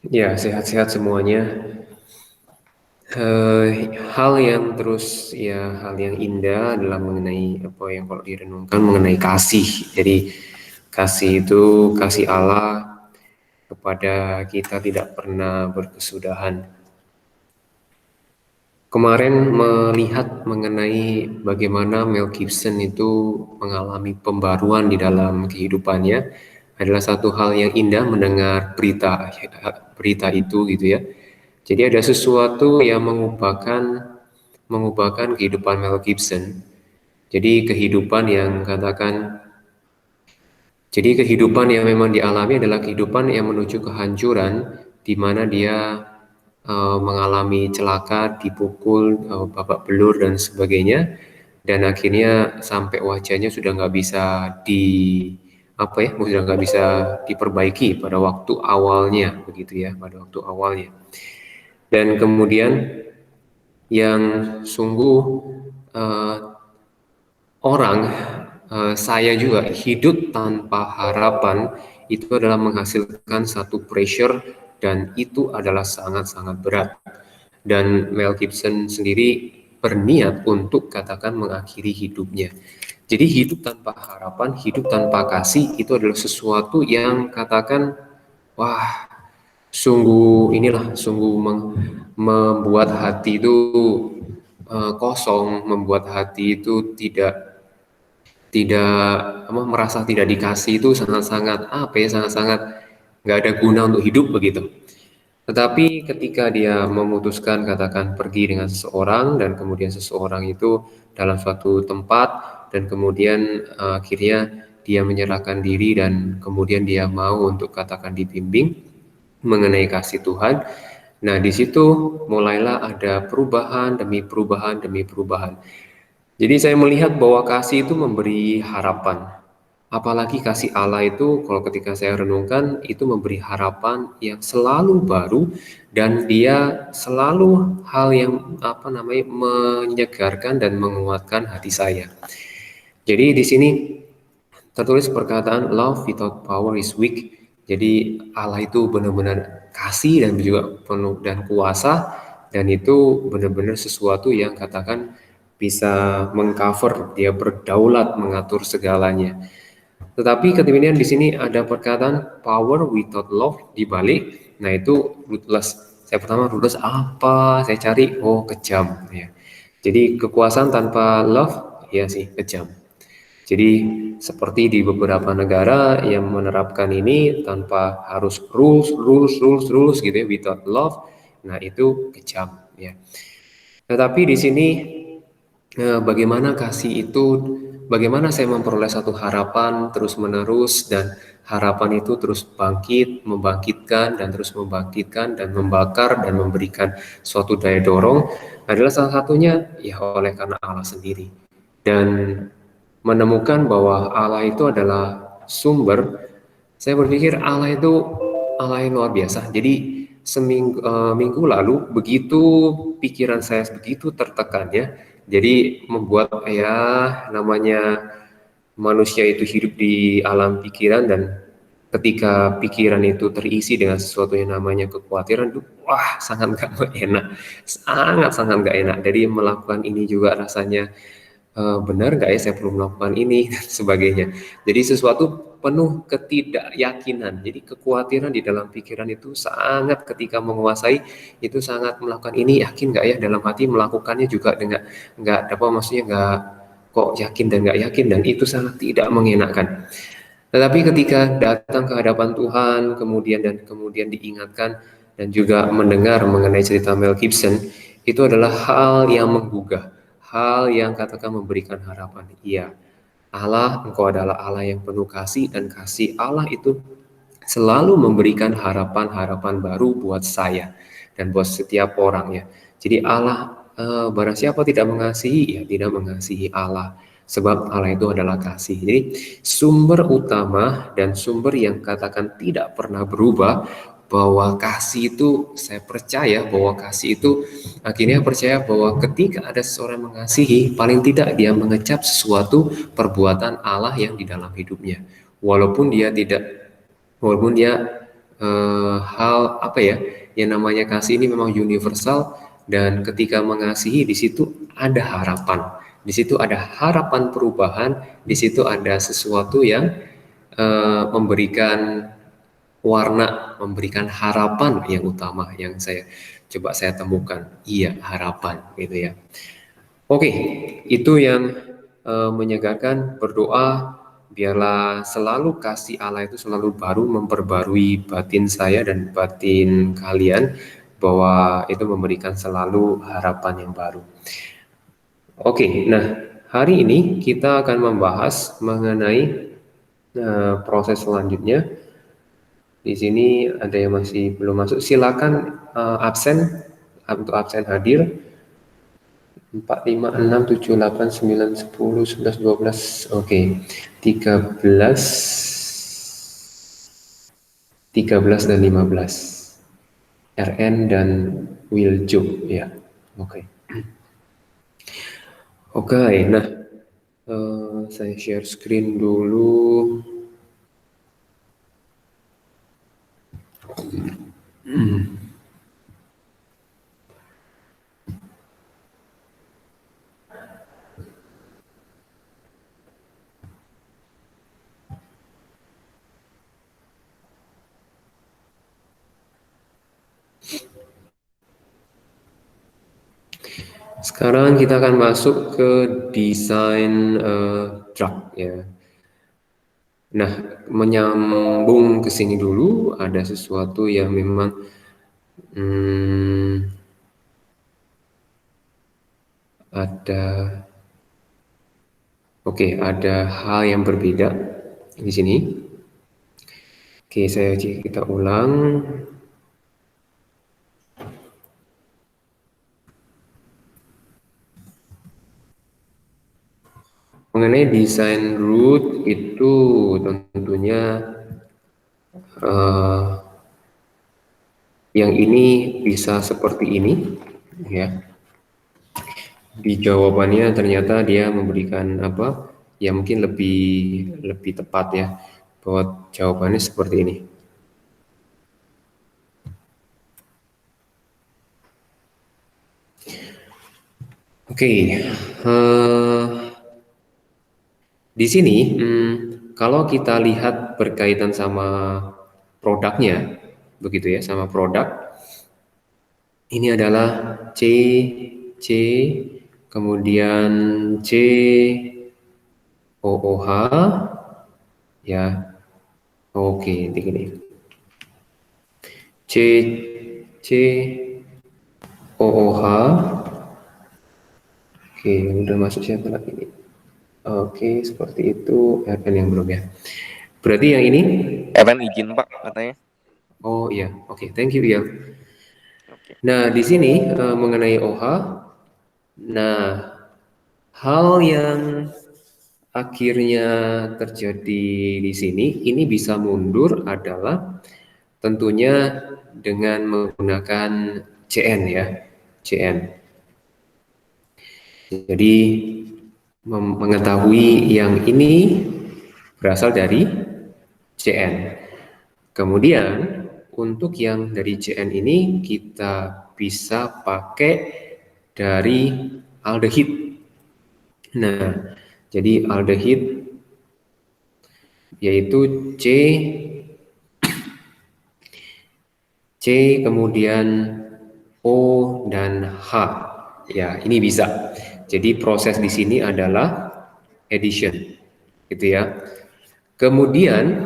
Ya, sehat-sehat semuanya. Hal yang terus ya hal yang indah adalah mengenai apa yang kalau direnungkan mengenai kasih. Jadi kasih itu kasih Allah kepada kita tidak pernah berkesudahan. Kemarin melihat mengenai bagaimana Mel Gibson itu mengalami pembaruan di dalam kehidupannya adalah satu hal yang indah mendengar berita itu gitu ya. Jadi ada sesuatu yang mengubahkan kehidupan Mel Gibson. Jadi kehidupan yang memang dialami adalah kehidupan yang menuju kehancuran, di mana dia mengalami celaka, dipukul, babak belur dan sebagainya, dan akhirnya sampai wajahnya sudah nggak bisa di apa ya, sudah nggak bisa diperbaiki pada waktu awalnya, begitu ya, pada waktu awalnya. Dan kemudian yang sungguh eh, orang saya juga hidup tanpa harapan itu adalah menghasilkan satu pressure dan itu adalah sangat-sangat berat. Dan Mel Gibson sendiri berniat untuk katakan mengakhiri hidupnya. Jadi hidup tanpa harapan, hidup tanpa kasih itu adalah sesuatu yang katakan wah sungguh membuat hati itu kosong, membuat hati itu tidak tidak merasa tidak dikasih itu sangat-sangat apa ya sangat-sangat nggak ada guna untuk hidup begitu. Tetapi ketika dia memutuskan katakan pergi dengan seseorang dan kemudian seseorang itu dalam suatu tempat dan kemudian akhirnya dia menyerahkan diri dan kemudian dia mau untuk katakan dibimbing mengenai kasih Tuhan. Nah, di situ mulailah ada perubahan demi perubahan demi perubahan. Jadi saya melihat bahwa kasih itu memberi harapan. Apalagi kasih Allah itu kalau ketika saya renungkan itu memberi harapan yang selalu baru dan dia selalu hal yang menyegarkan dan menguatkan hati saya. Jadi di sini tertulis perkataan love without power is weak. Jadi Allah itu benar-benar kasih dan juga penuh dan kuasa dan itu benar-benar sesuatu yang katakan bisa mengcover, dia berdaulat mengatur segalanya. Tetapi kemudian di sini ada perkataan power without love dibalik. Nah itu ruthless. Saya pertama ruthless apa? Saya cari kejam ya. Jadi kekuasaan tanpa love ya sih kejam. Jadi seperti di beberapa negara yang menerapkan ini tanpa harus rules gitu ya, without love, nah itu kejam ya. Tetapi di sini bagaimana kasih itu, bagaimana saya memperoleh satu harapan terus menerus dan harapan itu terus bangkit, membangkitkan dan terus membangkitkan dan membakar dan memberikan suatu daya dorong adalah salah satunya ya oleh karena Allah sendiri. Dan menemukan bahwa Allah itu adalah sumber, saya berpikir Allah itu Allah yang luar biasa. Jadi minggu lalu begitu pikiran saya begitu tertekan ya. Jadi membuat ya namanya manusia itu hidup di alam pikiran dan ketika pikiran itu terisi dengan sesuatu yang namanya kekhawatiran itu wah sangat gak enak, sangat nggak enak. Jadi melakukan ini juga rasanya benar nggak ya saya perlu melakukan ini dan sebagainya. Jadi sesuatu penuh ketidakyakinan. Jadi kekhawatiran di dalam pikiran itu sangat ketika menguasai itu sangat melakukan ini yakin nggak ya dalam hati melakukannya juga dengan nggak apa maksudnya nggak kok yakin dan nggak yakin dan itu sangat tidak mengenakan. Tetapi ketika datang ke hadapan Tuhan kemudian diingatkan dan juga mendengar mengenai cerita Mel Gibson itu adalah hal yang menggugah, hal yang katakan memberikan harapan. Iya, Allah, Engkau adalah Allah yang penuh kasih dan kasih Allah itu selalu memberikan harapan-harapan baru buat saya dan buat setiap orang ya. Jadi Allah barang siapa tidak mengasihi ya tidak mengasihi Allah. Sebab Allah itu adalah kasih. Jadi sumber utama dan sumber yang katakan tidak pernah berubah bahwa kasih itu saya percaya bahwa kasih itu akhirnya percaya bahwa ketika ada seseorang mengasihi paling tidak dia mengecap sesuatu perbuatan Allah yang di dalam hidupnya walaupun dia hal apa ya, yang namanya kasih ini memang universal, dan ketika mengasihi di situ ada harapan, di situ ada harapan perubahan, di situ ada sesuatu yang memberikan warna, memberikan harapan yang utama yang saya temukan. Iya, harapan gitu ya. Oke, itu yang menyegarkan. Berdoa biarlah selalu kasih Allah itu selalu baru, memperbarui batin saya dan batin kalian, bahwa itu memberikan selalu harapan yang baru. Oke, nah hari ini kita akan membahas mengenai proses selanjutnya. Di sini ada yang masih belum masuk, silakan absen, untuk absen hadir. 4, 5, 6, 7, 8, 9, 10, 11, 12, oke, 13, 13 dan 15, RN dan Wiljo ya, oke. Oke, nah saya share screen dulu. Sekarang kita akan masuk ke desain drug ya. Nah, menyambung ke sini dulu, ada sesuatu yang memang ada, oke, ada hal yang berbeda di sini. Oke, kita ulang. Mengenai desain root itu tentunya yang ini bisa seperti ini ya. Di jawabannya ternyata dia memberikan apa? Ya mungkin lebih tepat ya, bahwa jawabannya seperti ini. Oke, di sini kalau kita lihat berkaitan sama produknya, begitu ya, sama produk, ini adalah C, kemudian COOH, ya, oke, ini COOH, oke, udah masuk siapa lagi nih? Oke, seperti itu. FN yang belum ya. Berarti yang ini? FN izin Pak katanya. Oh iya, oke, thank you ya. Oke. Nah, di sini mengenai OH, nah hal yang akhirnya terjadi di sini, ini bisa mundur adalah tentunya dengan menggunakan CN ya, CN. Jadi mengetahui yang ini berasal dari CN. Kemudian untuk yang dari CN ini kita bisa pakai dari aldehid. Nah, jadi aldehid yaitu C kemudian O dan H. Ya, ini bisa. Jadi proses di sini adalah addition, gitu ya. Kemudian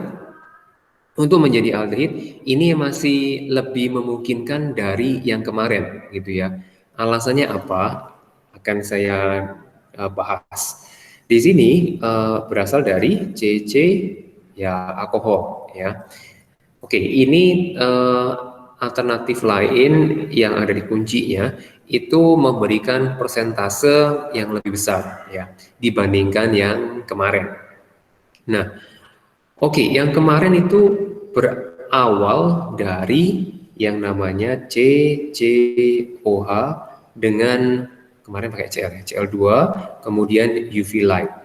untuk menjadi aldehid ini masih lebih memungkinkan dari yang kemarin, gitu ya. Alasannya apa? Akan saya bahas. Di sini berasal dari CC ya, alkohol ya. Oke, ini alternatif lain yang ada di kuncinya itu memberikan persentase yang lebih besar ya dibandingkan yang kemarin. Nah, oke, yang kemarin itu berawal dari yang namanya CCOH dengan kemarin pakai Cl2, kemudian UV light.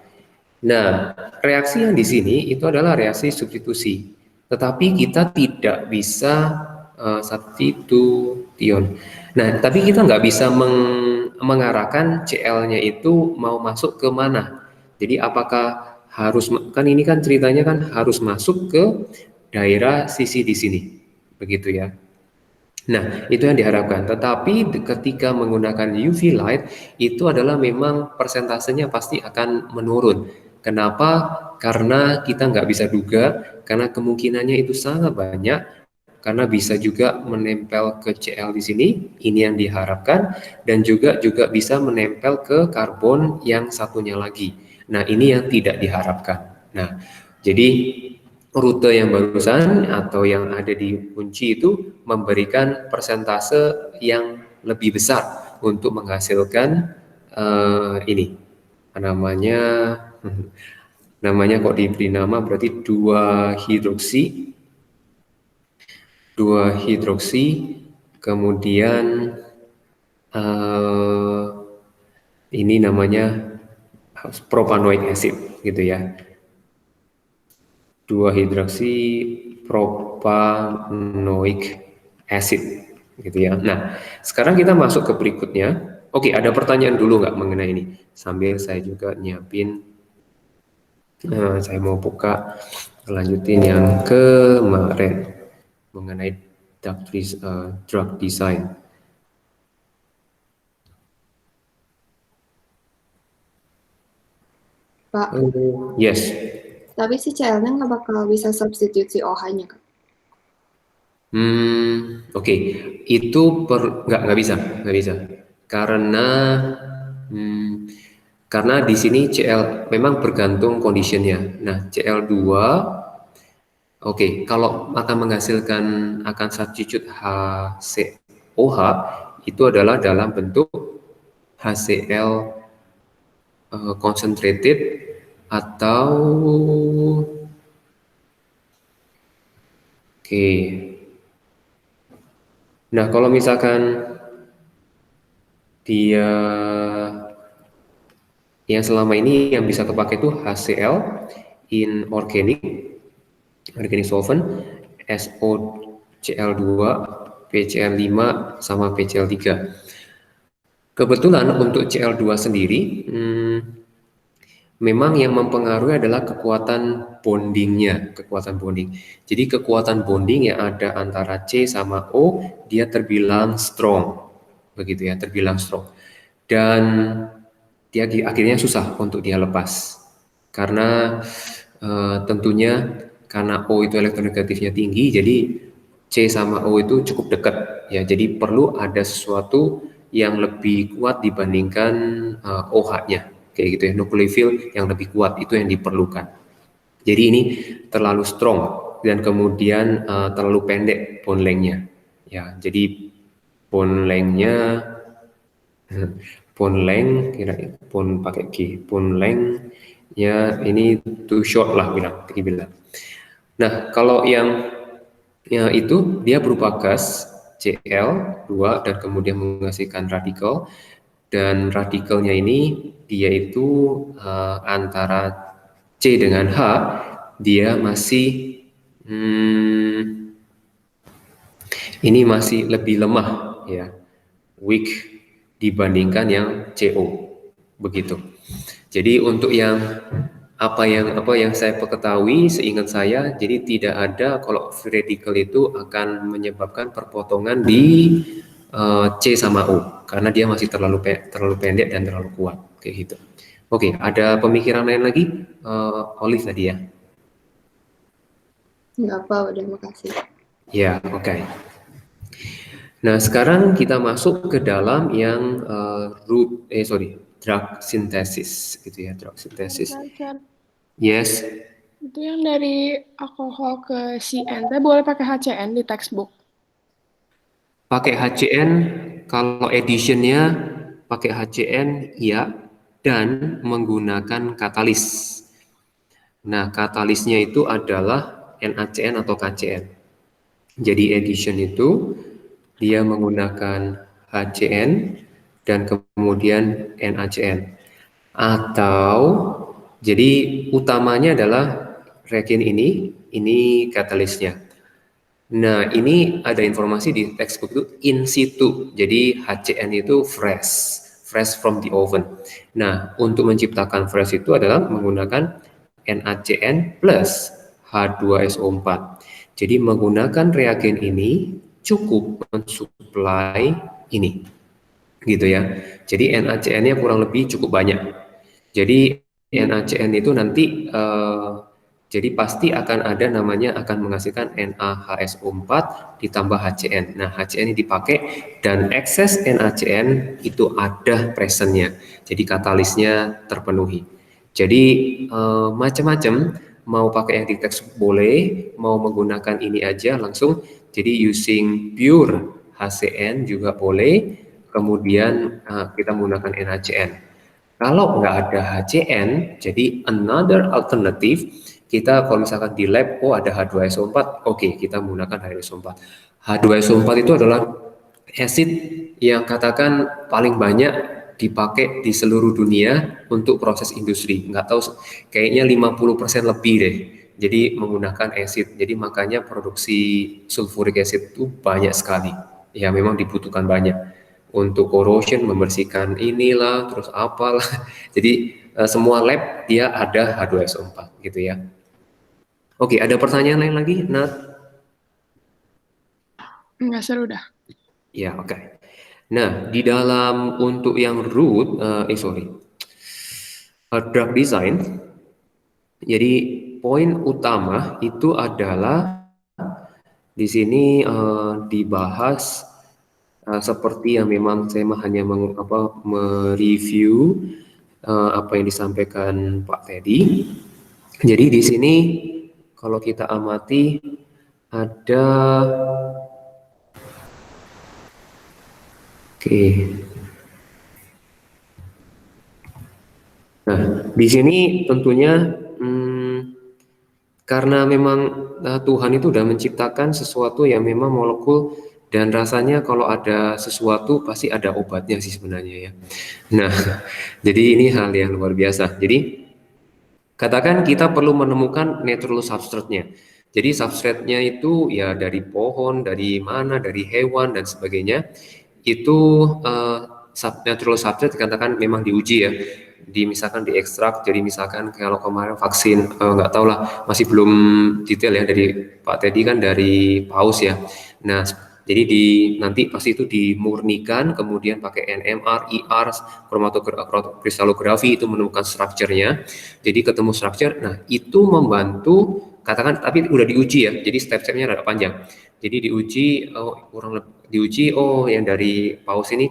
Nah, reaksi yang di sini itu adalah reaksi substitusi. tetapi kita tidak bisa substitution. Nah, tapi kita nggak bisa mengarahkan CL-nya itu mau masuk ke mana. Jadi apakah harus, kan ini kan ceritanya kan harus masuk ke daerah sisi di sini, begitu ya. Nah, itu yang diharapkan. Tetapi ketika menggunakan UV light, itu adalah memang persentasenya pasti akan menurun. Kenapa? Karena kita nggak bisa duga, karena kemungkinannya itu sangat banyak, karena bisa juga menempel ke Cl di sini, ini yang diharapkan, dan juga bisa menempel ke karbon yang satunya lagi. Nah, ini yang tidak diharapkan. Nah, jadi rute yang barusan atau yang ada di kunci itu memberikan persentase yang lebih besar untuk menghasilkan ini namanya namanya kok diberi nama berarti 2 hidroksi kemudian ini namanya propanoic acid gitu ya, 2 hidroksi propanoic acid gitu ya. Nah, sekarang kita masuk ke berikutnya. Oke, ada pertanyaan dulu nggak mengenai ini? Sambil saya juga nyiapin, saya mau buka lanjutin yang kemarin mengenai drug design. Pak, Yes. tapi si CL-nya nggak bakal bisa substitute si OH-nya, Kak? Oke. Itu nggak bisa, karena karena di sini CL memang bergantung conditionnya. Nah, CL2, oke, kalau akan menghasilkan akan substitute HCOH itu adalah dalam bentuk HCl concentrated atau oke. Nah, kalau misalkan dia yang selama ini yang bisa kepakai itu HCl in organic solvent, SOCl2, PCl5 sama PCl3. Kebetulan untuk Cl2 sendiri memang yang mempengaruhi adalah kekuatan bondingnya, kekuatan bonding. Jadi kekuatan bonding yang ada antara C sama O dia terbilang strong, begitu ya, terbilang strong. Dan dia akhirnya susah untuk dia lepas karena tentunya karena O itu elektronegatifnya tinggi, jadi C sama O itu cukup dekat ya. Jadi perlu ada sesuatu yang lebih kuat dibandingkan OH-nya, kayak gitu ya, nukleofil yang lebih kuat itu yang diperlukan. Jadi ini terlalu strong dan kemudian terlalu pendek bond length-nya ya. Jadi bond length-nya bond length kira bond pakai G, bond length ya ini too short lah bilang. Nah, kalau yang ya itu dia berupa gas Cl2 dan kemudian menghasilkan radikal, dan radikalnya ini dia itu antara C dengan H dia masih ini masih lebih lemah ya, weak dibandingkan yang CO begitu. Jadi untuk yang apa yang saya ketahui seingat saya, jadi tidak ada kalau free radical itu akan menyebabkan perpotongan di C sama O karena dia masih terlalu pendek dan terlalu kuat kayak gitu. Oke, ada pemikiran lain lagi, Olive tadi ya? Nggak apa, udah makasih. Ya, oke. Nah, sekarang kita masuk ke dalam yang drug synthesis gitu ya, drug synthesis. Yes. Itu yang dari alkohol ke CN, boleh pakai HCN di textbook? Pakai HCN, kalau editionnya pakai HCN ya, dan menggunakan katalis. Nah, katalisnya itu adalah NaCN atau KCN. Jadi edition itu dia menggunakan HCN dan kemudian NaCN. Atau jadi utamanya adalah reagent ini ini katalisnya. Nah, ini ada informasi di textbook itu in situ. Jadi HCN itu fresh from the oven. Nah, untuk menciptakan fresh itu adalah menggunakan NaCN plus H2SO4. Jadi menggunakan reagen ini cukup mensuplai ini, gitu ya. Jadi NaCN-nya kurang lebih cukup banyak. Jadi NaCN itu nanti jadi pasti akan ada namanya akan menghasilkan NaHSO4 ditambah HCN. Nah, HCN ini dipakai dan ekses NaCN itu ada presentnya. Jadi katalisnya terpenuhi. Jadi macam-macam, mau pakai yang di teks boleh, mau menggunakan ini aja langsung. Jadi using pure HCN juga boleh. Kemudian kita menggunakan NaCN. Kalau nggak ada HCN, jadi another alternative, kita kalau misalkan di lab, oh ada H2SO4, oke, kita menggunakan H2SO4. H2SO4 itu adalah acid yang katakan paling banyak dipakai di seluruh dunia untuk proses industri. Nggak tahu, kayaknya 50% lebih deh. Jadi menggunakan acid, jadi makanya produksi sulfuric acid itu banyak sekali. Ya memang dibutuhkan banyak. Untuk corrosion, membersihkan inilah, terus apalah. Jadi semua lab dia ada H2SO4 gitu ya. Oke, ada pertanyaan lain lagi, Nat? Enggak seru dah. Ya, oke. Nah, di dalam untuk yang root, drug design, jadi poin utama itu adalah di sini dibahas seperti yang memang saya hanya mereview apa yang disampaikan Pak Teddy. Jadi di sini kalau kita amati ada Nah, di sini tentunya karena memang Tuhan itu sudah menciptakan sesuatu yang memang molekul dan rasanya kalau ada sesuatu pasti ada obatnya sih sebenarnya ya. Nah, jadi ini hal yang luar biasa. Jadi katakan kita perlu menemukan natural substrate-nya. Jadi substrate-nya itu ya dari pohon, dari mana, dari hewan dan sebagainya. Itu natural substrate dikatakan memang diuji ya. Misalkan diekstrak. Jadi misalkan kalau kemarin vaksin nggak tahu lah, masih belum detail ya dari Pak Teddy kan dari paus ya. Nah, jadi nanti pasti itu dimurnikan, kemudian pakai NMR, IR, kristalografi itu menemukan strukturnya. Jadi ketemu struktur, nah itu membantu, katakan, tapi udah diuji ya. Jadi step-stepnya agak panjang. Jadi diuji, yang dari paus ini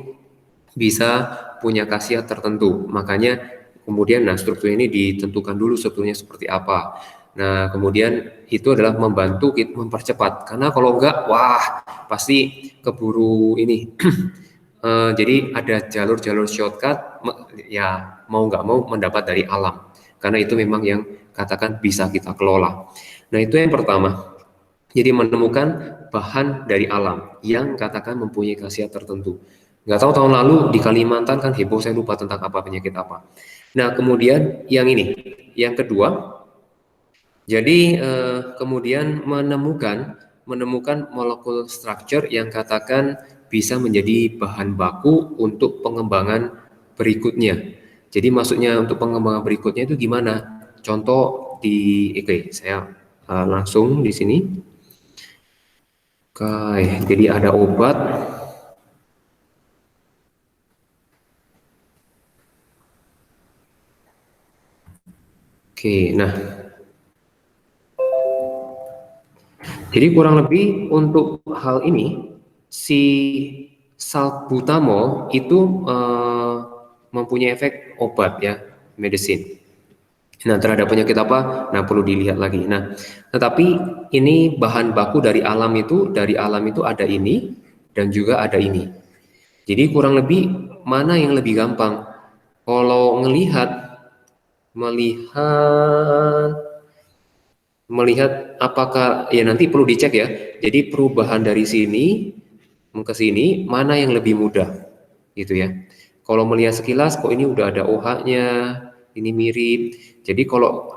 bisa punya khasiat tertentu. Makanya kemudian, nah struktur ini ditentukan dulu strukturnya seperti apa. Nah, kemudian itu adalah membantu kita mempercepat. Karena kalau enggak, wah, pasti keburu ini. Jadi ada jalur-jalur shortcut, ya mau nggak mau mendapat dari alam. Karena itu memang yang katakan bisa kita kelola. Nah, itu yang pertama. Jadi menemukan bahan dari alam yang katakan mempunyai khasiat tertentu. Nggak tahu tahun lalu di Kalimantan kan heboh, saya lupa tentang apa, penyakit apa. Nah, kemudian yang ini, yang kedua, jadi kemudian menemukan molekul structure yang katakan bisa menjadi bahan baku untuk pengembangan berikutnya. Jadi maksudnya untuk pengembangan berikutnya itu gimana? Contoh saya langsung di sini. Oke, jadi ada obat. Oke, nah. Jadi kurang lebih untuk hal ini, si salbutamol itu mempunyai efek obat ya, medicine. Nah, terhadap penyakit apa? Nah, perlu dilihat lagi. Nah, tetapi ini bahan baku dari alam itu ada ini dan juga ada ini. Jadi kurang lebih mana yang lebih gampang? Kalau melihat apakah ya nanti perlu dicek ya. Jadi perubahan dari sini ke sini mana yang lebih mudah gitu ya. Kalau melihat sekilas kok ini udah ada OH-nya, ini mirip. Jadi kalau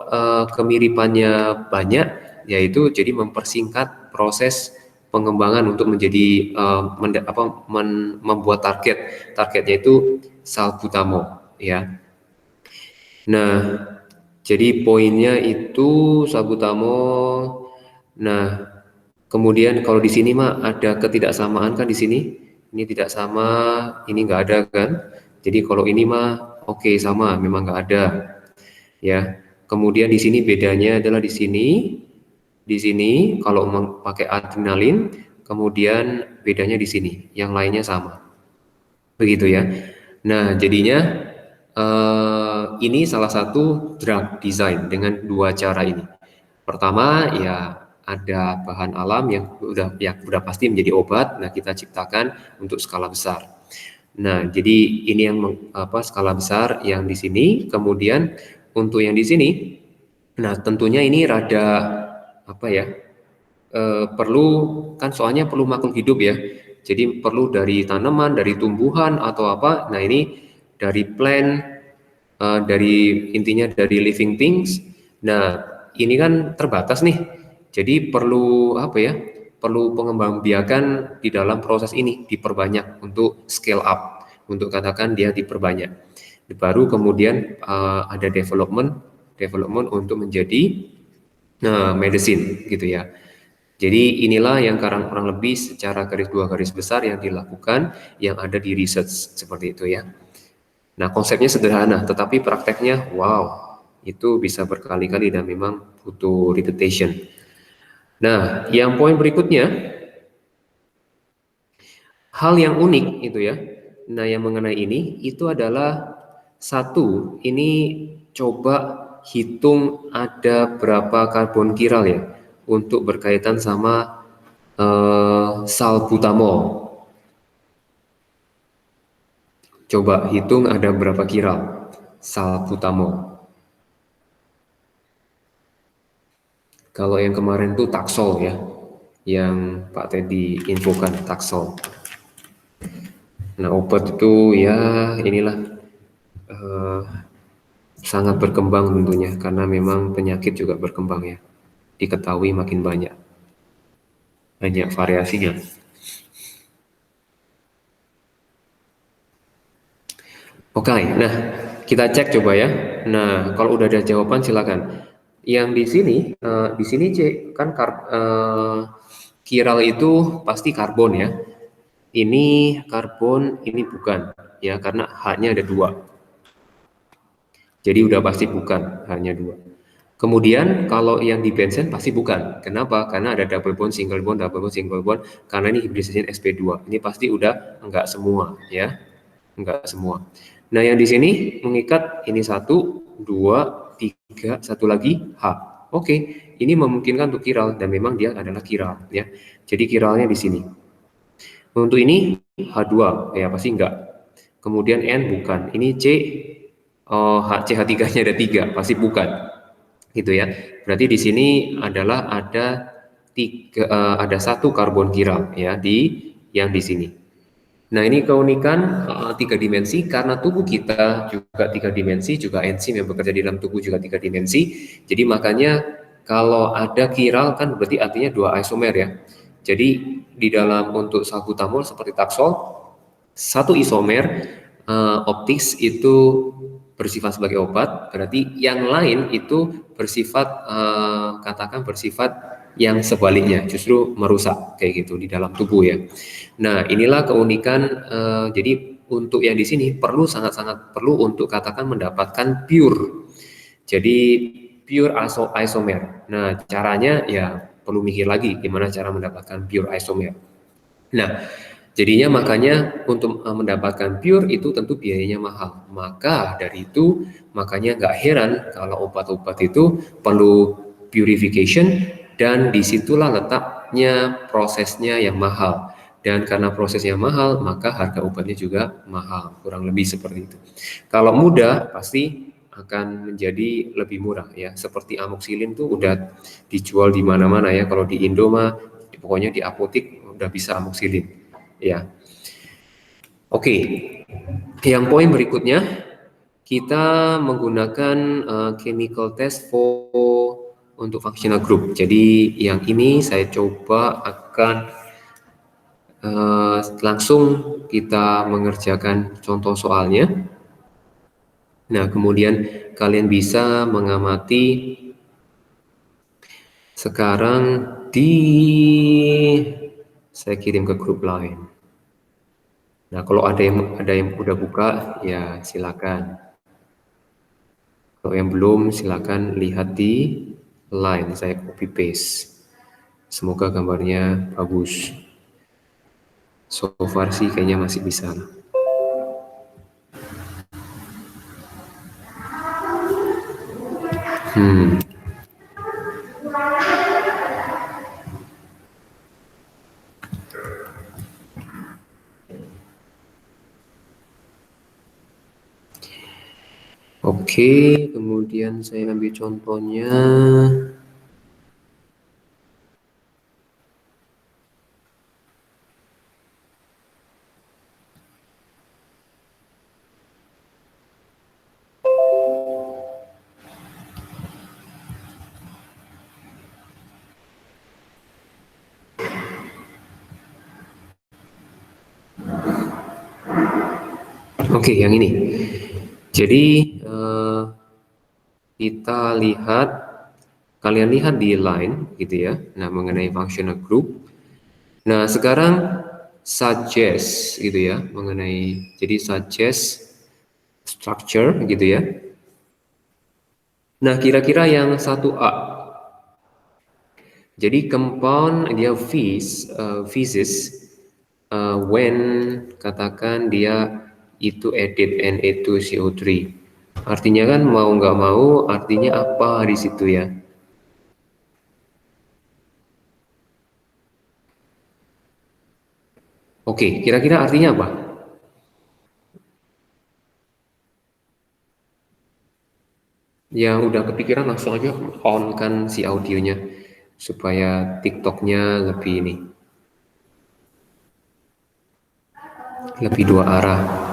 kemiripannya banyak, yaitu jadi mempersingkat proses pengembangan untuk menjadi membuat targetnya itu salbutamol ya. Nah, jadi poinnya itu salbutamol. Nah, kemudian kalau di sini mah ada ketidaksamaan kan di sini. Ini tidak sama, ini enggak ada kan. Jadi kalau ini mah oke sama, memang enggak ada. Ya. Kemudian di sini bedanya adalah di sini. Di sini kalau pakai adrenalin, kemudian bedanya di sini. Yang lainnya sama. Begitu ya. Nah, jadinya ini salah satu drug design dengan dua cara ini. Pertama ya ada bahan alam yang udah pasti menjadi obat. Nah, kita ciptakan untuk skala besar. Nah, jadi ini yang skala besar yang di sini. Kemudian untuk yang di sini, nah tentunya ini rada perlu kan soalnya perlu makhluk hidup ya. Jadi perlu dari tanaman, dari tumbuhan atau apa. Nah, ini dari plant, dari intinya dari living things. Nah, ini kan terbatas nih. Jadi perlu perlu pengembangbiakan di dalam proses ini diperbanyak untuk scale up, untuk katakan dia diperbanyak. Baru kemudian ada development untuk menjadi medicine gitu ya. Jadi inilah yang kurang lebih secara dua garis besar yang dilakukan yang ada di research seperti itu ya. Nah, konsepnya sederhana, tetapi prakteknya wow, itu bisa berkali-kali dan memang butuh repetition. Nah, yang poin berikutnya, hal yang unik itu ya. Nah, yang mengenai ini itu adalah satu, ini coba hitung ada berapa karbon kiral ya untuk berkaitan sama salbutamol. Coba hitung ada berapa kiral salbutamol. Kalau yang kemarin itu Taxol ya, yang Pak Teddy infokan Taxol. Nah, obat itu ya inilah sangat berkembang tentunya karena memang penyakit juga berkembang ya. Diketahui makin banyak variasinya. Oke, nah kita cek coba ya. Nah, kalau udah ada jawaban silakan. Yang di sini C kan kiral itu pasti karbon ya. Ini karbon, ini bukan ya karena H-nya ada 2. Jadi udah pasti bukan, hanya 2. Kemudian kalau yang di benzen pasti bukan. Kenapa? Karena ada double bond, single bond, double bond, single bond. Karena ini hybridization sp2. Ini pasti udah enggak semua ya. Enggak semua. Nah, yang di sini mengikat ini 1, 2, 3, satu lagi H. Oke, ini memungkinkan untuk kiral dan memang dia adalah kiral ya. Jadi kiralnya di sini. Untuk ini H2 ya pasti enggak. Kemudian N bukan. Ini C CH3-nya ada 3, pasti bukan. Gitu ya. Berarti di sini adalah ada 1 karbon kiral ya yang di sini. Nah, ini keunikan 3 dimensi karena tubuh kita juga 3 dimensi, juga enzim yang bekerja di dalam tubuh juga 3 dimensi. Jadi makanya kalau ada kiral kan berarti artinya 2 isomer ya. Jadi di dalam untuk salbutamol seperti Taxol 1 isomer optis itu bersifat sebagai obat, berarti yang lain itu bersifat bersifat yang sebaliknya, justru merusak kayak gitu di dalam tubuh ya. Nah, inilah keunikan. Jadi untuk yang di sini sangat-sangat perlu untuk katakan mendapatkan pure. Jadi pure isomer. Nah, caranya ya perlu mikir lagi gimana cara mendapatkan pure isomer. Nah, jadinya makanya untuk mendapatkan pure itu tentu biayanya mahal. Maka dari itu makanya nggak heran kalau obat-obat itu perlu purification dan disitulah letaknya prosesnya yang mahal. Dan karena prosesnya mahal maka harga obatnya juga mahal. Kurang lebih seperti itu. Kalau mudah pasti akan menjadi lebih murah ya. Seperti amoxicillin tuh udah dijual di mana-mana ya. Kalau di Indo mah pokoknya di apotek udah bisa amoxicillin. Ya, oke. Yang poin berikutnya kita menggunakan chemical test untuk functional group. Jadi yang ini saya coba akan langsung kita mengerjakan contoh soalnya. Nah, kemudian kalian bisa mengamati sekarang saya kirim ke grup lain. Nah, kalau ada yang udah buka, ya silakan. Kalau yang belum, silakan lihat di line. Saya copy paste. Semoga gambarnya bagus. So far sih kayaknya masih bisa. Oke, kemudian saya ambil contohnya. Oke, yang ini. Jadi kita lihat, kalian lihat di line gitu ya. Nah, mengenai functional group. Nah, sekarang suggest gitu ya, jadi suggest structure gitu ya. Nah, kira-kira yang 1A. Jadi compound dia physis when katakan dia itu edit Na2CO3. Artinya kan mau nggak mau, artinya apa di situ ya? Oke, kira-kira artinya apa? Yang udah kepikiran langsung aja on kan si audionya supaya TikToknya lebih dua arah.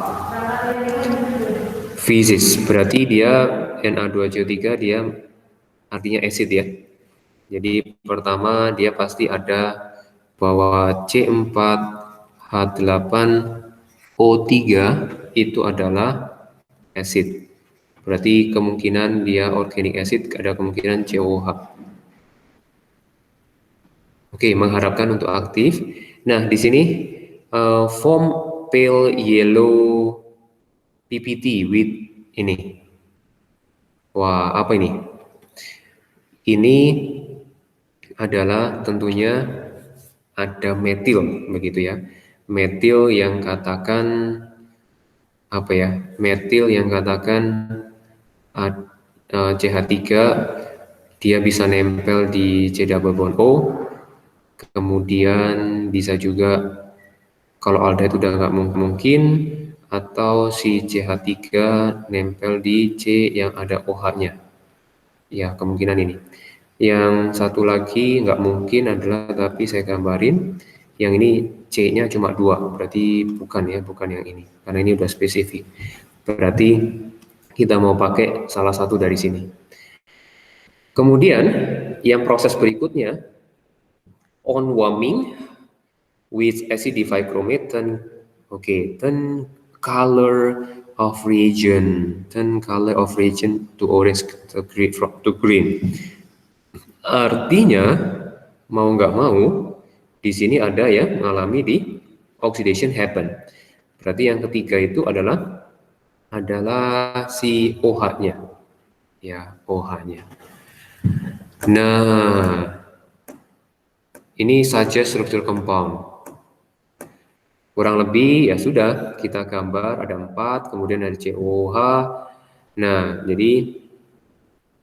Physis berarti dia Na2CO3 dia artinya acid ya. Jadi pertama dia pasti ada bahwa C4H8O3 itu adalah acid. Berarti kemungkinan dia organic acid, ada kemungkinan COH. Oke, mengharapkan untuk aktif. Nah, di sini form pale yellow PPT with ini. Wah, apa ini? Ini adalah tentunya ada metil begitu ya. Metil yang katakan apa ya? Metil yang katakan CH3 dia bisa nempel di C double bond O. Kemudian bisa juga kalau aldehid udah nggak mungkin, atau si CH3 nempel di C yang ada OH-nya. Ya, kemungkinan ini. Yang satu lagi nggak mungkin adalah, tapi saya gambarin, yang ini C-nya cuma 2, berarti bukan yang ini, karena ini udah spesifik. Berarti kita mau pakai salah satu dari sini. Kemudian yang proses berikutnya, on warming with acidified chromate, turn color of reagent to orange to green. Artinya mau nggak mau di sini ada yang mengalami di oxidation happen. Berarti yang ketiga itu adalah si OH-nya. Ya, OH-nya. Nah, ini saja struktur compound. Kurang lebih ya sudah, kita gambar ada 4, kemudian ada COH. Nah, jadi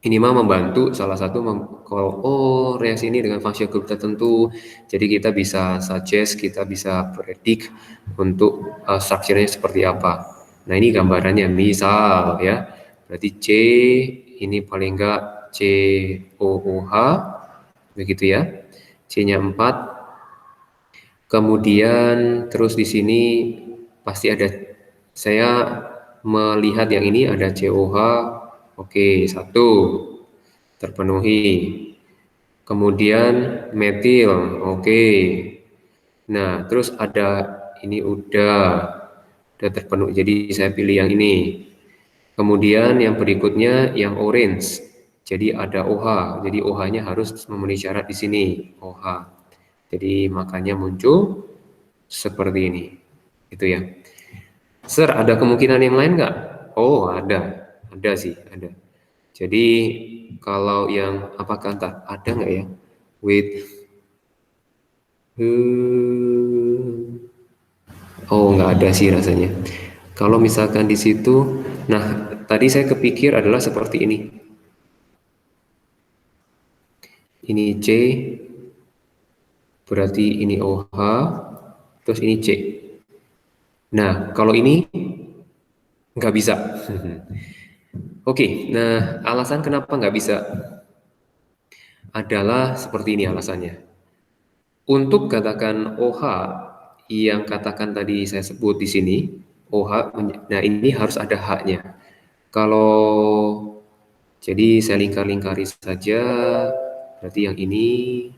ini mah membantu salah satu kalau reaksi ini dengan functional group tertentu, jadi kita bisa suggest, kita bisa predict untuk strukturnya seperti apa. Nah, ini gambarannya misal ya, berarti C ini paling enggak COOH begitu ya, C-nya 4. Kemudian terus di sini pasti ada, saya melihat yang ini ada COH. Oke, 1 terpenuhi. Kemudian metil, oke. Nah, terus ada ini udah terpenuhi. Jadi saya pilih yang ini. Kemudian yang berikutnya yang orange. Jadi ada OH. Jadi OH-nya harus memenuhi syarat di sini. OH. Jadi makanya muncul seperti ini. Itu ya. Sir, ada kemungkinan yang lain nggak? Oh, ada. Ada sih, ada. Jadi kalau yang apakah ada nggak ya? With oh, nggak ada sih rasanya. Kalau misalkan di situ, nah tadi saya kepikir adalah seperti ini. Ini C, berarti ini OH, terus ini C. Nah, kalau ini nggak bisa. Oke, nah alasan kenapa nggak bisa adalah seperti ini alasannya. Untuk katakan OH yang katakan tadi saya sebut di sini, OH, nah ini harus ada H-nya. Kalau jadi saya lingkar-lingkari saja, berarti yang ini,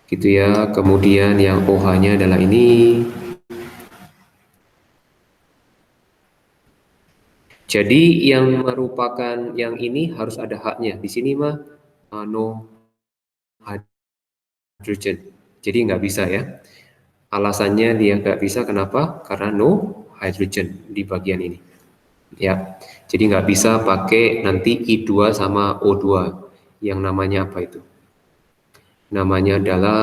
gitu ya. Kemudian yang OH-nya adalah ini. Jadi yang merupakan yang ini harus ada H-nya. Di sini mah no hydrogen. Jadi nggak bisa ya. Alasannya dia nggak bisa kenapa? Karena no hydrogen di bagian ini. Ya, jadi nggak bisa pakai nanti I2 sama O2. Yang namanya apa itu? Namanya adalah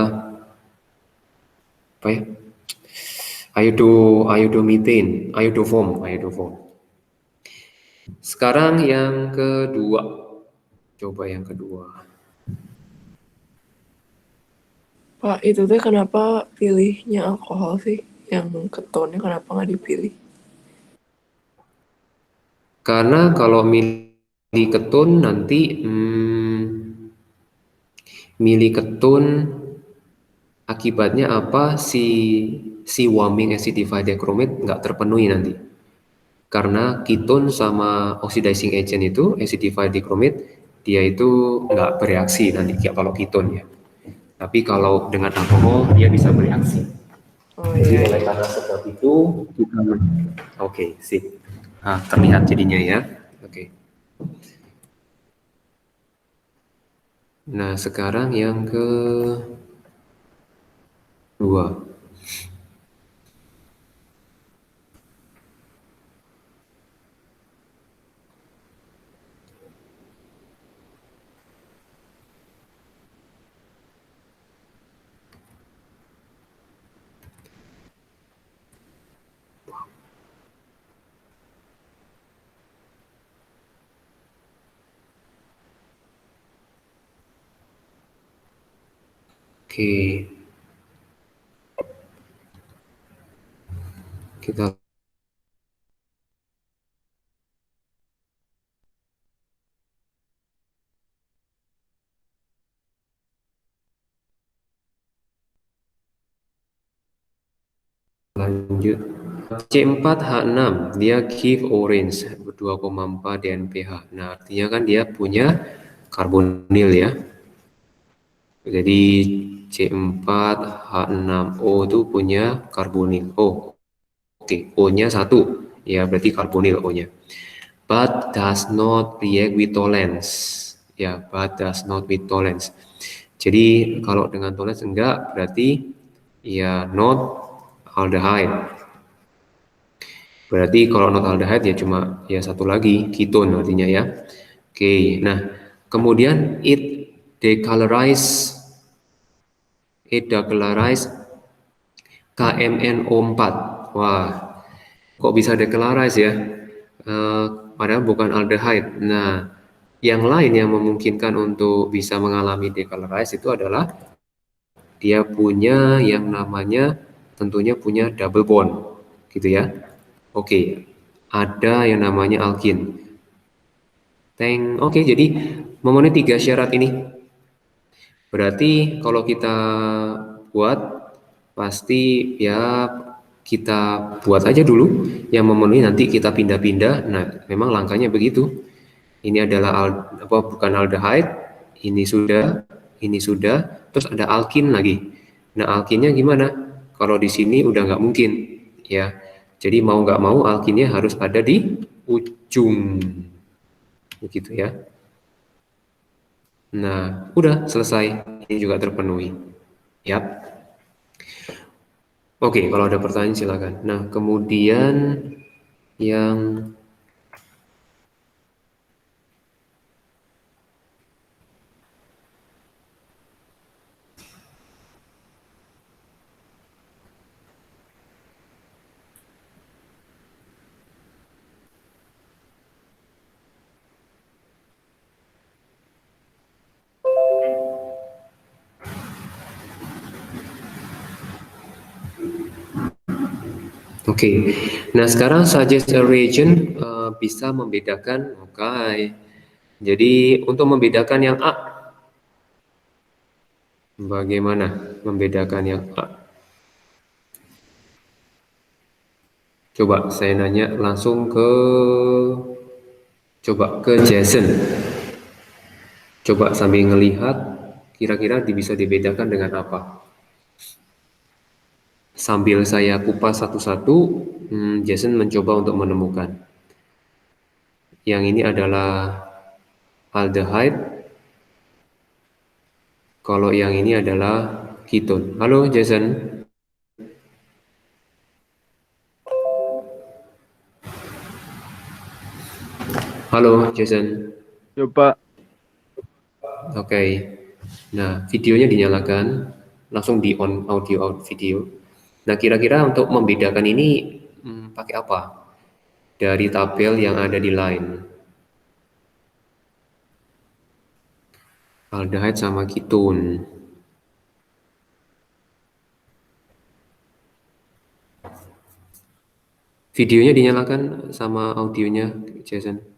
apa ya? Iodomethane, iodoform. Sekarang yang kedua. Coba yang kedua. Pak, itu teh kenapa pilihnya alkohol sih? Yang ketonnya kenapa nggak dipilih? Karena kalau milih ketun nanti milih ketun akibatnya apa si warming acidified dichromate nggak terpenuhi nanti. Karena ketun sama oxidizing agent itu acidified dichromate dia itu nggak bereaksi nanti kayak kalau ketun ya. Tapi kalau dengan alkohol dia bisa bereaksi. Oh Jadi iya. oleh karena sebab itu kita oke, sip. Nah, terlihat jadinya ya. Oke. Nah, sekarang yang kedua. Oke. Kita lanjut. C4H6 dia give orange 2,4 DNPH. Nah, artinya kan dia punya karbonil ya. Jadi C4H6O itu punya karbonil. Oh, oke. O-nya 1. Ya, berarti karbonil O-nya. But does not react with tolens. Ya, but does not with tolens. Jadi kalau dengan tolens enggak, berarti ya not aldehyde. Berarti kalau not aldehyde ya cuma ya satu lagi ketone artinya ya. Oke, nah kemudian it decolorize KMNO4. Wah, kok bisa decolorize ya? Padahal bukan aldehyde. Nah, yang lain yang memungkinkan untuk bisa mengalami decolorize itu adalah dia punya yang namanya tentunya punya double bond, gitu ya. Oke, ada yang namanya alkin. Oke, jadi memenuhi 3 syarat ini. Berarti kalau kita buat pasti ya kita buat aja dulu yang memenuhi, nanti kita pindah-pindah. Nah, memang langkahnya begitu. Ini adalah bukan aldehyde, ini sudah, ini sudah, terus ada alkin lagi. Nah, alkinnya gimana? Kalau di sini udah nggak mungkin, ya. Jadi mau nggak mau alkinnya harus ada di ujung, begitu ya. Nah, udah selesai. Ini juga terpenuhi. Yap. Oke, kalau ada pertanyaan silakan. Nah, kemudian yang oke. Nah, sekarang suggest a region bisa membedakan. Oke. Jadi untuk membedakan yang A, bagaimana membedakan yang A? Coba saya nanya langsung ke Jason. Coba sambil ngelihat kira-kira bisa dibedakan dengan apa? Sambil saya kupas satu-satu, Jason mencoba untuk menemukan. Yang ini adalah aldehyde. Kalau yang ini adalah ketone. Halo Jason. Halo Jason. Yo, Pak. Oke. Nah, videonya dinyalakan, langsung di on audio out video. Nah, kira-kira untuk membedakan ini pakai apa? Dari tabel yang ada di line. Aldehyde sama ketone. Videonya dinyalakan sama audionya, Jason.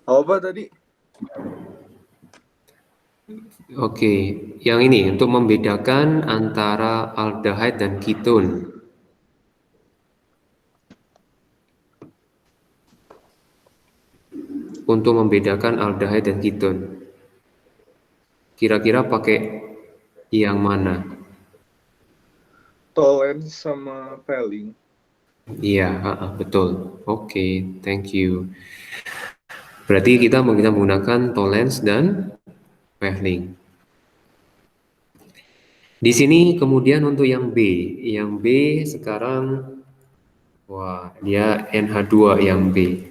Apa tadi? Oke, yang ini untuk membedakan antara aldehyde dan ketone. Untuk membedakan aldehyde dan ketone. Kira-kira pakai yang mana? Tolen sama Pelling. Iya, betul. Oke, thank you. Berarti kita menggunakan Tollens dan Pelling. Di sini kemudian untuk yang B sekarang, wah dia NH2 yang B.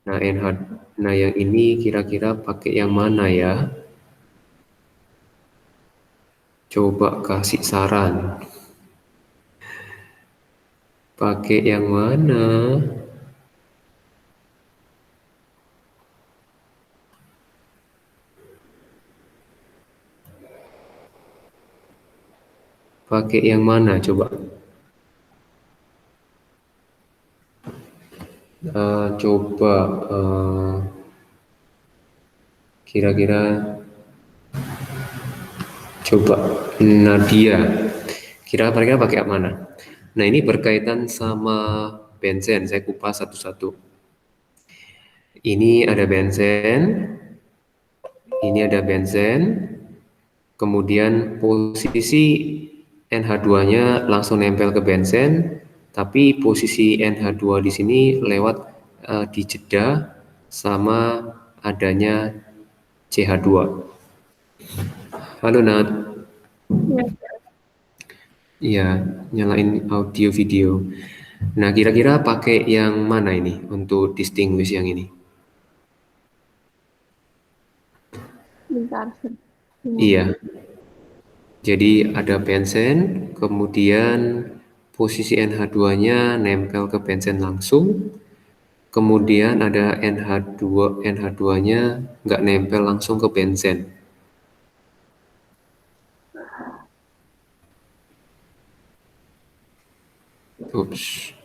Nah yang ini kira-kira pakai yang mana ya? Coba kasih saran. Pakai yang mana? Pakai yang mana coba? Coba kira-kira coba Nadia. Kira-kira pakai yang mana? Nah ini berkaitan sama benzen. Saya kupas satu-satu. Ini ada benzen. Ini ada benzen. Kemudian posisi NH2-nya langsung nempel ke benzen, tapi posisi NH2 di sini lewat di jeda sama adanya CH2. Halo Nat. Iya, nyalain audio video. Nah, kira-kira pakai yang mana ini untuk distinguish yang ini? Bentar. Iya. Jadi ada benzen, kemudian posisi NH2-nya nempel ke benzen langsung, kemudian ada NH2-nya nggak nempel langsung ke benzen. Ups.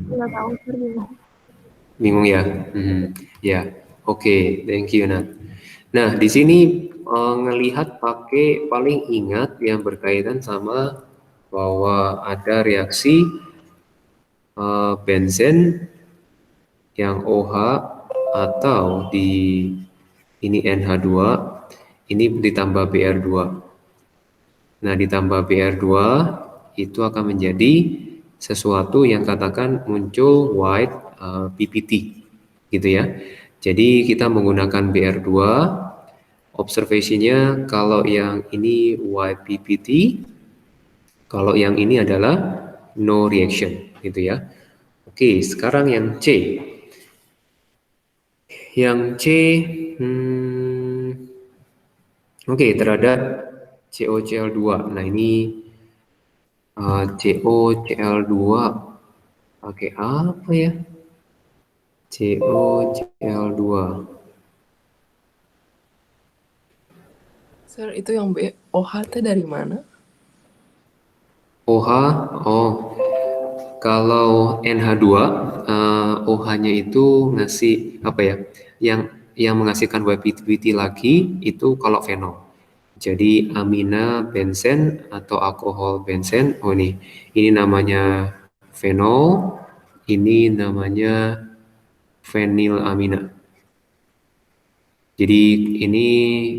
Nggak tahu, bingung. Bingung ya? Ya, oke, thank you Nat. Nah, di sini ngelihat pakai paling ingat yang berkaitan sama bahwa ada reaksi benzen yang OH atau di ini NH2 ini ditambah Br2. Nah, ditambah Br2 itu akan menjadi sesuatu yang katakan muncul white PPT gitu ya. Jadi kita menggunakan Br2, observasinya kalau yang ini white PPT, kalau yang ini adalah no reaction gitu ya. Oke, sekarang yang C. Yang C, oke, terhadap COCl2. Nah, ini COCl2 pakai apa ya? COCl2. Sir, itu yang OH teh dari mana? OH, kalau NH2, OH-nya itu ngasih apa ya? Yang menghasilkan YPT lagi itu kalau fenol. Jadi amina benzen atau alkohol benzen. Oh ini namanya fenol, ini namanya fenilamina. Jadi ini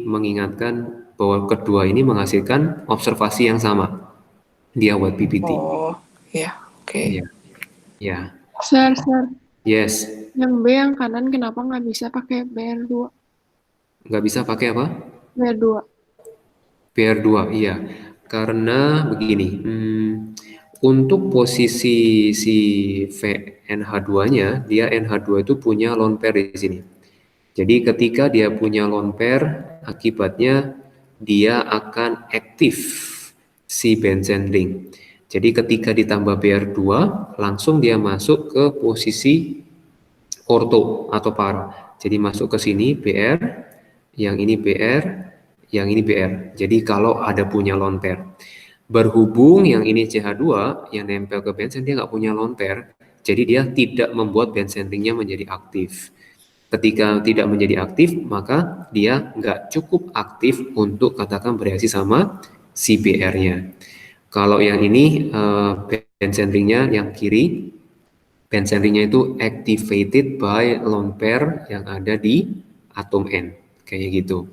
mengingatkan bahwa kedua ini menghasilkan observasi yang sama. Dia YPPT. Oh, ya, oke. Iya. Ya. Sir, Yes. yang B yang kanan kenapa nggak bisa pakai BR2? Nggak bisa pakai apa? BR2. PR2, iya. Karena begini, untuk posisi si VNH2-nya, dia NH2 itu punya lone pair di sini. Jadi ketika dia punya lone pair, akibatnya dia akan aktif si benzen ring. Jadi ketika ditambah BR2, langsung dia masuk ke posisi orto atau para. Jadi masuk ke sini BR, yang ini BR, yang ini BR. Jadi kalau ada punya lone pair. Berhubung yang ini CH2 yang nempel ke benzen dia nggak punya lone pair, jadi dia tidak membuat benzen ringnya menjadi aktif. Ketika tidak menjadi aktif, maka dia nggak cukup aktif untuk katakan bereaksi sama si BR-nya. Kalau yang ini benzen ringnya yang kiri, benzen ringnya itu activated by lone pair yang ada di atom N, kayak gitu.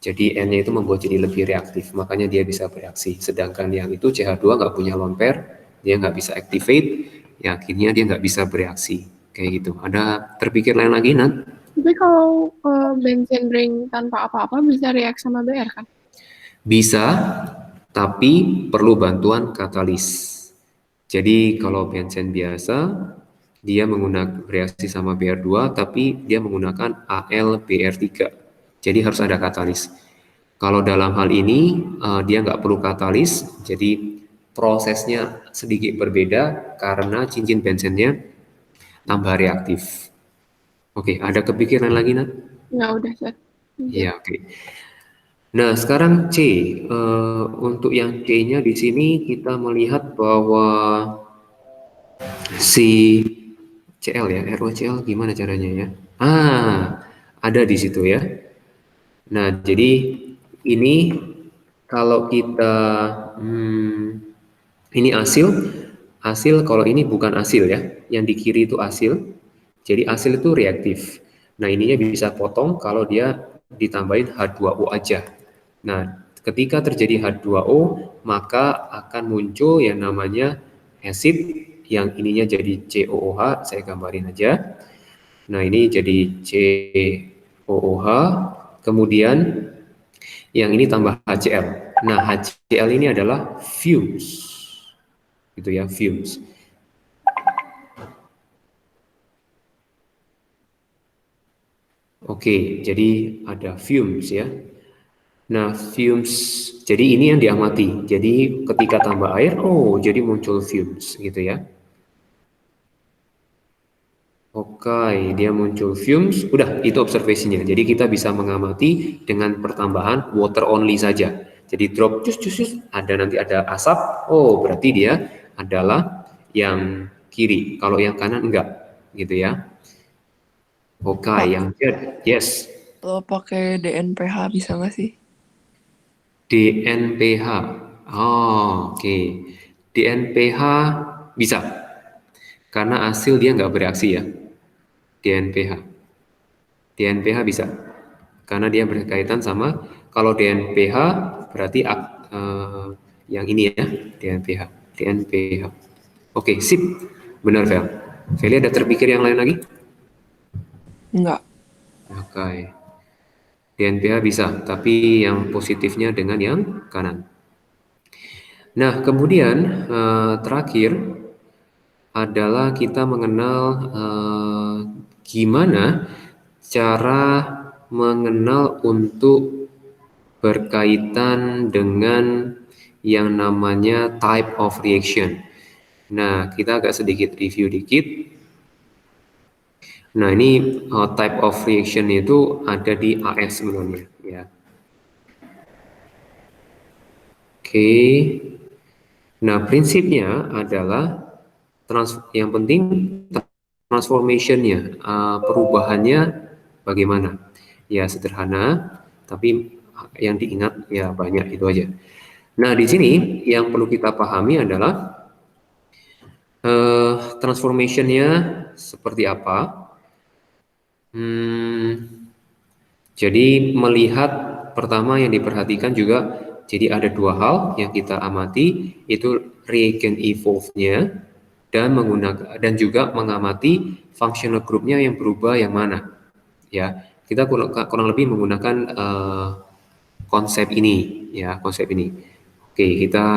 Jadi N-nya itu membuat jadi lebih reaktif, makanya dia bisa bereaksi. Sedangkan yang itu CH2 nggak punya lone pair, dia nggak bisa activate, ya akhirnya dia nggak bisa bereaksi. Kayak gitu. Ada terpikir lain lagi, Nat? Tapi kalau benzen ring tanpa apa-apa bisa reaksi sama BR kan? Bisa, tapi perlu bantuan katalis. Jadi kalau benzen biasa, dia menggunakan reaksi sama BR2, tapi dia menggunakan AlBr3. Jadi harus ada katalis. Kalau dalam hal ini, dia nggak perlu katalis, jadi prosesnya sedikit berbeda karena cincin benzennya tambah reaktif. Oke, ada kepikiran lagi, Nat? Ya udah, Sir. Ya, oke. Nah, sekarang C. Untuk yang C-nya di sini kita melihat bahwa si CL ya, ROCL gimana caranya ya? Ada di situ ya. Nah, jadi ini kalau kita ini asil kalau ini bukan asil ya, yang di kiri itu asil. Jadi asil itu reaktif. Nah, ininya bisa potong kalau dia ditambahin H2O aja. Nah, ketika terjadi H2O, maka akan muncul yang namanya acid, yang ininya jadi COOH, saya gambarin aja. Nah, ini jadi COOH, kemudian yang ini tambah HCl. Nah, HCl ini adalah fumes. Gitu ya, fumes. Oke, jadi ada fumes ya. Nah, fumes, jadi ini yang diamati. Jadi ketika tambah air, jadi muncul fumes gitu ya. Oke, dia muncul fumes, udah itu observasinya. Jadi kita bisa mengamati dengan pertambahan water only saja. Jadi drop cus, ada nanti ada asap, berarti dia adalah yang kiri. Kalau yang kanan enggak, gitu ya. Oke, Pak, yang Z, yes. Kalau pakai DNPH bisa nggak sih? DNPH. Oh, oke. DNPH bisa, karena hasil dia nggak bereaksi ya. DNPH. DNPH bisa, karena dia berkaitan sama, kalau DNPH berarti yang ini ya, DNPH. DNPH. Oke, sip. Benar, Vel. Feli ada terpikir yang lain lagi? Enggak. Oke. DNPH bisa, tapi yang positifnya dengan yang kanan. Nah, kemudian terakhir adalah kita mengenal gimana cara mengenal untuk berkaitan dengan yang namanya type of reaction. Nah, kita agak sedikit review dikit. Nah, ini type of reaction itu ada di AS sebenarnya ya. Oke. Nah, prinsipnya adalah yang penting transformation-nya, perubahannya bagaimana. Ya, sederhana, tapi yang diingat ya banyak, itu aja. Nah, di sini yang perlu kita pahami adalah transformation-nya seperti apa. Jadi melihat pertama yang diperhatikan juga, jadi ada dua hal yang kita amati, itu reagent evolve-nya dan juga mengamati functional group-nya yang berubah yang mana. Ya, kita kurang lebih menggunakan konsep ini ya, konsep ini. Oke, kita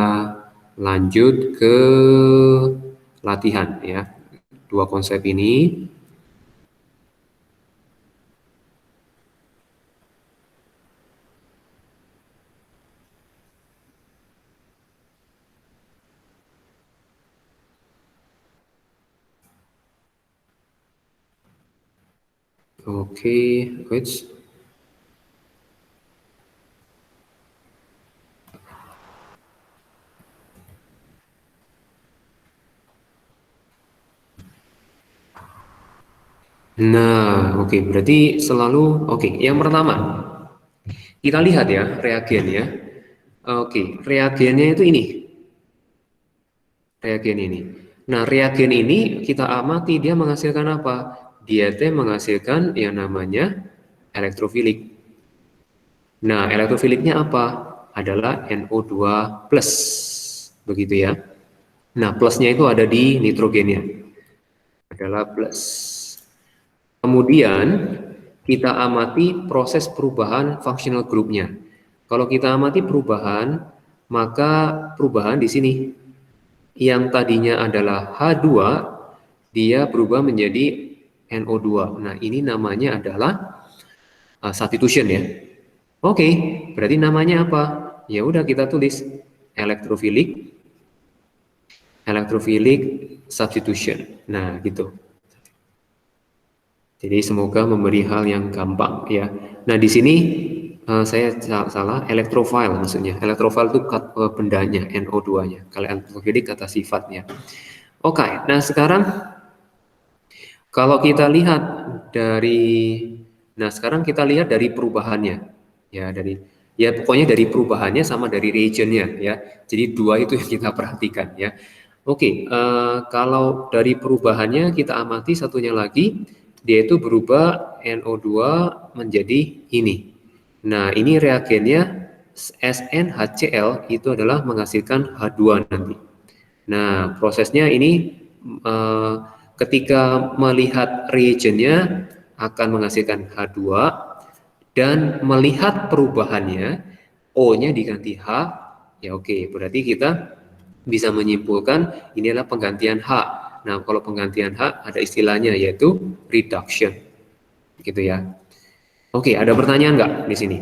lanjut ke latihan ya. Dua konsep ini. Oke, wait. Nah, oke, berarti selalu oke. Yang pertama, kita lihat ya reagennya. Oke, reagennya itu ini. Reagen ini. Nah, reagen ini kita amati dia menghasilkan apa? Dia menghasilkan yang namanya elektrofilik. Nah, elektrofiliknya apa? Adalah NO2+. Begitu ya. Nah, plusnya itu ada di nitrogennya. Adalah plus. Kemudian kita amati proses perubahan functional group-nya. Kalau kita amati perubahan, maka perubahan di sini yang tadinya adalah H2 dia berubah menjadi NO2. Nah, ini namanya adalah substitution ya. Oke, berarti namanya apa? Ya udah kita tulis elektrofilik substitution. Nah, gitu. Jadi semoga memberi hal yang gampang ya. Nah, di sini saya salah, elektrofil maksudnya. Elektrofil itu bendanya, NO2-nya. Kalau elektrofilik kata sifatnya. Oke, nah sekarang kalau kita lihat sekarang kita lihat dari perubahannya. Ya pokoknya dari perubahannya sama dari reagentnya ya. Jadi dua itu yang kita perhatikan ya. Oke, kalau dari perubahannya kita amati satunya lagi, dia itu berubah NO2 menjadi ini. Nah, ini reagennya SnHCl itu adalah menghasilkan H2 nanti. Nah, prosesnya ini ketika melihat reagentnya akan menghasilkan H2 dan melihat perubahannya O-nya diganti H, ya oke, berarti kita bisa menyimpulkan ini adalah penggantian H. Nah, kalau penggantian H ada istilahnya yaitu reduction. Gitu ya. Oke, ada pertanyaan nggak di sini?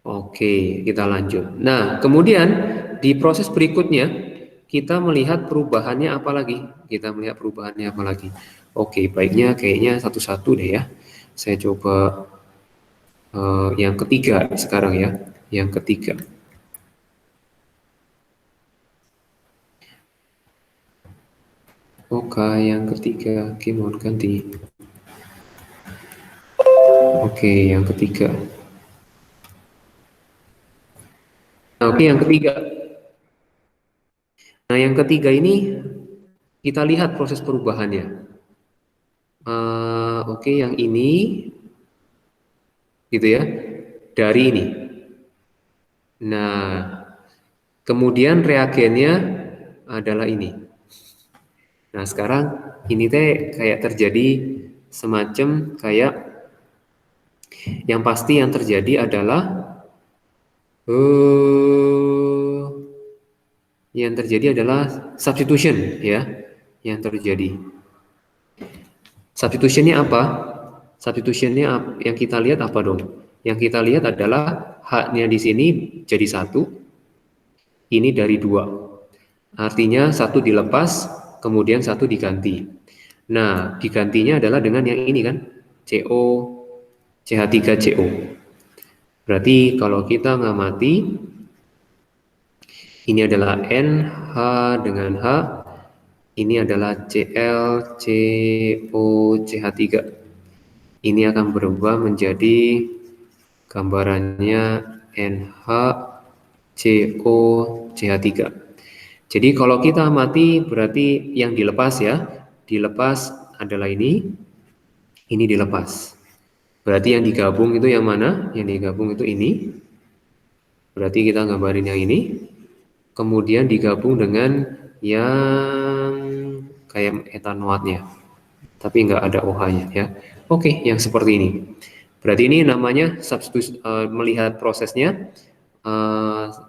Oke, kita lanjut. Nah, kemudian di proses berikutnya kita melihat perubahannya apa lagi? Kita melihat perubahannya apa lagi? Oke, baiknya kayaknya satu-satu deh ya. Saya coba yang ketiga sekarang ya. Yang ketiga. Oke, yang ketiga, Oke, mohon ganti. Oke, yang ketiga. Oke, yang ketiga. Nah, yang ketiga ini kita lihat proses perubahannya. Oke, yang ini gitu ya, dari ini. Nah, kemudian reagennya adalah ini. Nah, sekarang ini teh kayak terjadi semacam kayak yang pasti yang terjadi adalah yang terjadi adalah substitution ya, yang terjadi. Substitutionnya apa? Substitutionnya yang kita lihat apa dong? Yang kita lihat adalah H-nya di sini jadi 1, ini dari 2. Artinya 1 dilepas, kemudian 1 diganti. Nah, digantinya adalah dengan yang ini kan, CO, CH3CO. Berarti kalau kita ngamati, ini adalah NH dengan H, ini adalah Cl, CO, CH3. Ini akan berubah menjadi gambarannya NH, CO, CH3. Jadi kalau kita amati berarti yang dilepas ya, dilepas adalah ini dilepas. Berarti yang digabung itu yang mana? Yang digabung itu ini. Berarti kita gambarin yang ini. Kemudian digabung dengan yang kayak etanoatnya. Tapi nggak ada OH-nya ya. Oke, yang seperti ini. Berarti ini namanya substitusi, melihat prosesnya.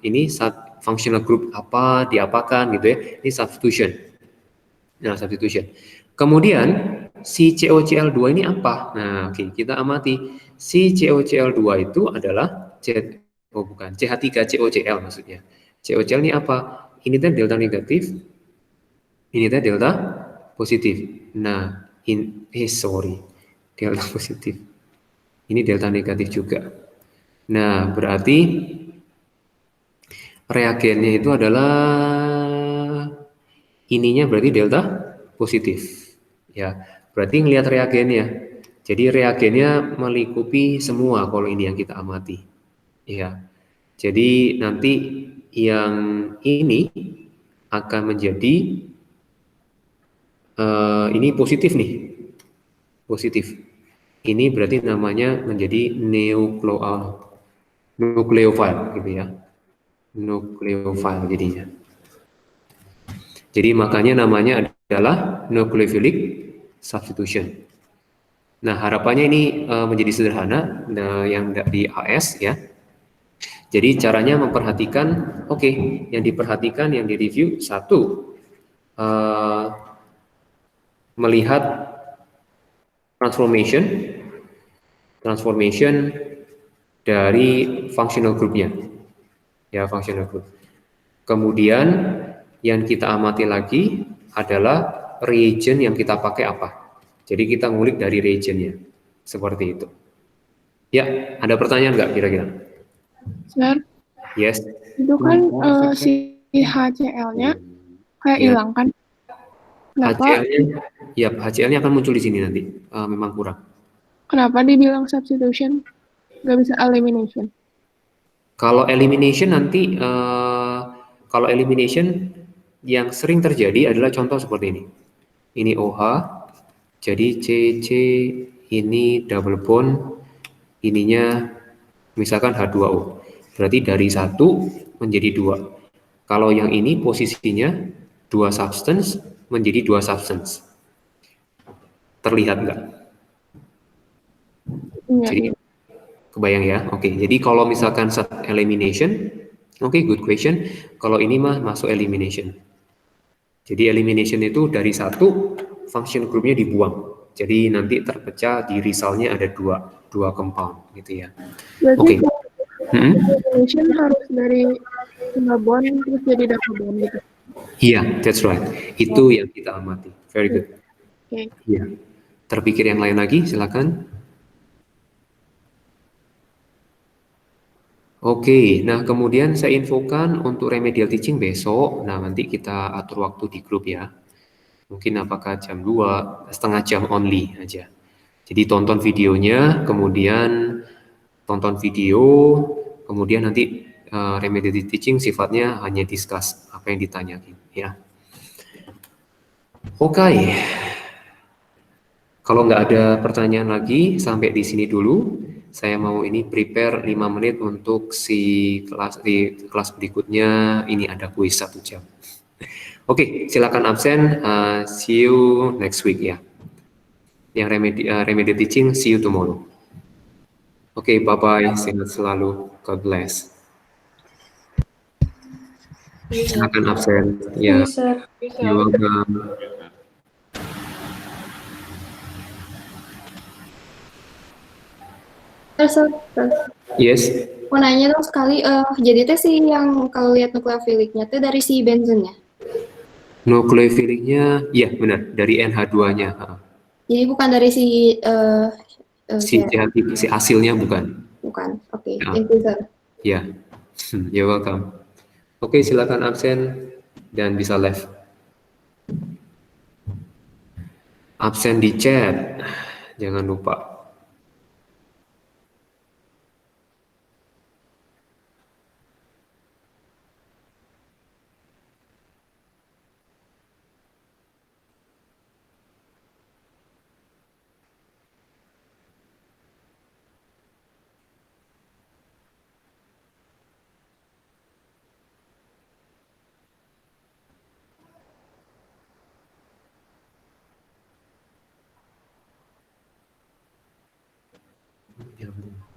Ini functional group apa diapakan gitu ya. Ini substitution. Nah, substitution. Kemudian si COCl2 ini apa? Nah, oke, kita amati. Si COCl2 itu adalah CH3COCl maksudnya. COCl ini apa? Ini teh delta negatif. Ini teh delta positif. Nah, delta positif. Ini delta negatif juga. Nah, berarti reagennya itu adalah ininya berarti delta positif. Ya, berarti ngelihat reagennya. Jadi reagennya melingkupi semua kalau ini yang kita amati. Ya. Jadi nanti yang ini akan menjadi ini positif nih. Positif. Ini berarti namanya menjadi nukleofile gitu ya. Nukleofile jadinya. Jadi makanya namanya adalah nucleophilic substitution. Nah, harapannya ini menjadi sederhana yang di AS ya. Jadi caranya memperhatikan, oke, yang diperhatikan, yang direview, satu, melihat transformation dari functional groupnya, ya functional group. Kemudian yang kita amati lagi adalah reagent yang kita pakai apa. Jadi kita ngulik dari reagentnya, seperti itu. Ya, ada pertanyaan nggak kira-kira? Sir, Yes. itu kan si HCl-nya kayak Ya. hilang kan? Kenapa? HCl-nya akan muncul di sini nanti. Memang kurang. Kenapa dibilang substitution? Gak bisa elimination? Kalau elimination nanti, kalau elimination yang sering terjadi adalah contoh seperti ini. Ini OH, jadi CC ini double bond, ininya misalkan H2O. Berarti dari 1 menjadi 2. Kalau yang ini posisinya 2 substance menjadi 2 substance. Terlihat nggak? Iya. Jadi kebayang ya? Oke, jadi kalau misalkan elimination, oke, good question. Kalau ini mah masuk elimination. Jadi elimination itu dari 1 function groupnya dibuang. Jadi nanti terpecah di resultnya ada dua compound gitu ya. Berarti Oke. elimination harus dari single bond terus jadi double bond gitu. Iya, that's right. Itu yang kita amati. Very good. Oke. Iya. Terpikir yang lain lagi, silakan. Oke, nah kemudian saya infokan untuk remedial teaching besok. Nah, nanti kita atur waktu di grup ya. Mungkin apakah jam 2, setengah jam only aja. Jadi tonton videonya, kemudian tonton video, kemudian nanti remedial teaching sifatnya hanya discuss apa yang ditanyakan, ya. Oke, kalau nggak ada pertanyaan lagi, sampai di sini dulu. Saya mau ini prepare 5 menit untuk di kelas berikutnya. Ini ada kuis 1 jam. Oke, silakan absen. See you next week ya. Yang remedial teaching, see you tomorrow. Oke, bye-bye. Sehat selalu. God bless. Silakan absen. Ya, you're welcome. Terus, Yes. mau nanya dong sekali, jadi teh sih yang kalau lihat nukleofiliknya teh dari si benzennya. Nukleofiliknya, ya benar, dari NH2-nya. Jadi bukan dari si Si hasilnya bukan. bukan. Oke, Ya. thank you sir. Ya, you're welcome. Oke, silakan absen dan bisa live. Absen di chat, jangan lupa. Ya, belum.